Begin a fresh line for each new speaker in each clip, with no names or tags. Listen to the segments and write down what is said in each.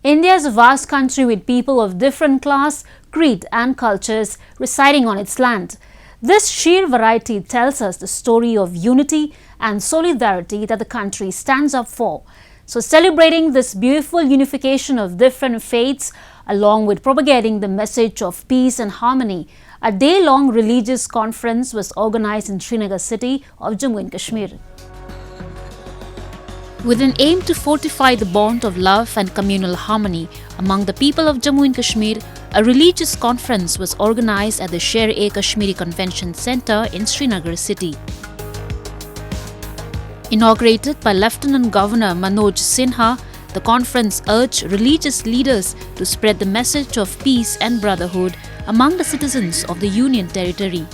India is a vast country with people of different class, creed and cultures residing on its land. This sheer variety tells us the story of unity and solidarity that the country stands up for. So celebrating this beautiful unification of different faiths along with propagating the message of peace and harmony, a day-long religious conference was organized in Srinagar city of Jammu and Kashmir. With an aim to fortify the bond of love and communal harmony among the people of Jammu and Kashmir, a religious conference was organized at the Sher-e-Kashmiri Convention Centre in Srinagar city. Inaugurated by Lieutenant Governor Manoj Sinha, the conference urged religious leaders to spread the message of peace and brotherhood among the citizens of the Union Territory.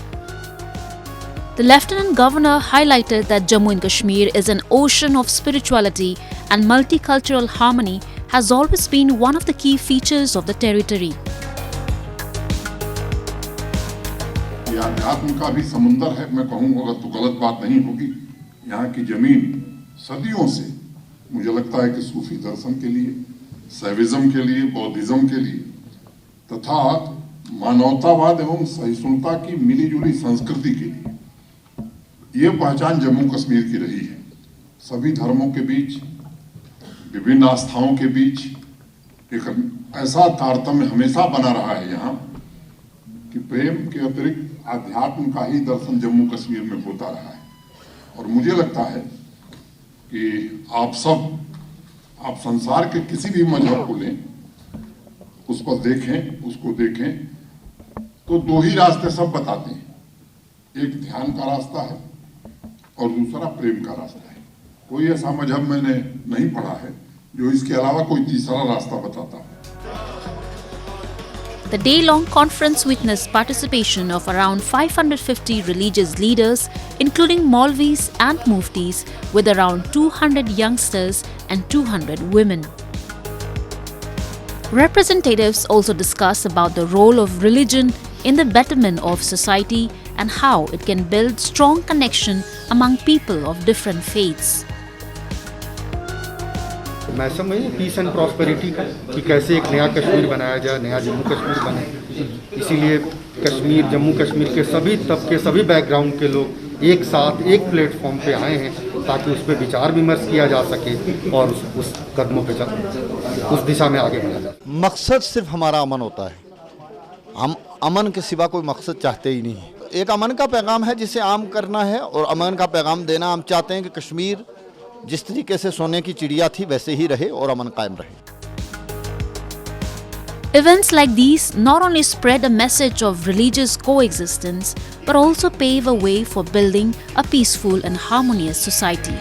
The Lieutenant Governor highlighted that Jammu and Kashmir is an ocean of spirituality and multicultural harmony has always been one of the key features of the territory.
ये अध्यात्म का भी समुंदर है, मैं कहूँगा तो गलत बात नहीं होगी। यहाँ की जमीन सदियों से मुझे लगता है कि सूफी दर्शन के लिए, सैविज्म के लिए, बौद्धिज्म के लिए तथा मानवतावाद एवं सहिष्णुता की मिलीजुली संस्कृति के लिए ये पहचान जम्मू कश्मीर की रही है। सभी धर्मों के बीच, विभिन्न आस्थाओं के बीच एक ऐसा तारतम्य हमेशा बना रहा है यहाँ कि प्रेम के अतिरिक्त आध्यात्म का ही दर्शन जम्मू कश्मीर में होता रहा है। और मुझे लगता है कि आप संसार के किसी भी मजहब को लें, उस पर देखें, उसको देखें तो दो ही रास्ते सब बताते हैं। एक ध्यान का रास्ता है और दूसरा प्रेम का रास्ता है। कोई ऐसा मजहब मैंने नहीं पढ़ा है जो इसके अलावा कोई तीसरा रास्ता बताता है।
The day-long conference witnessed participation of around 550 religious leaders, including Maulvis and Muftis, with around 200 youngsters and 200 women. Representatives also discussed about the role of religion in the betterment of society and how it can build strong connection among people of different faiths.
मैं समझ piece and prosperity का कि कैसे एक नया कश्मीर बनाया जाए, नया जम्मू कश्मीर बने। इसीलिए कश्मीर, जम्मू कश्मीर के सभी तबके, सभी बैकग्राउंड के लोग एक साथ एक प्लेटफॉर्म पे आए हैं ताकि उस पर विचार विमर्श किया जा सके और उस कदमों पे उस दिशा में आगे बढ़ा जाए।
मकसद सिर्फ हमारा अमन होता है, हम अमन के सिवा कोई मकसद चाहते ही नहीं है। एक अमन का पैगाम है जिसे आम करना है और अमन का पैगाम देना। हम चाहते हैं कि कश्मीर जिस तरीके से सोने की चिड़िया थी वैसे ही रहे और अमन कायम रहे।
Events like these not only spread a message of religious coexistence but also pave a way for building a peaceful and harmonious society.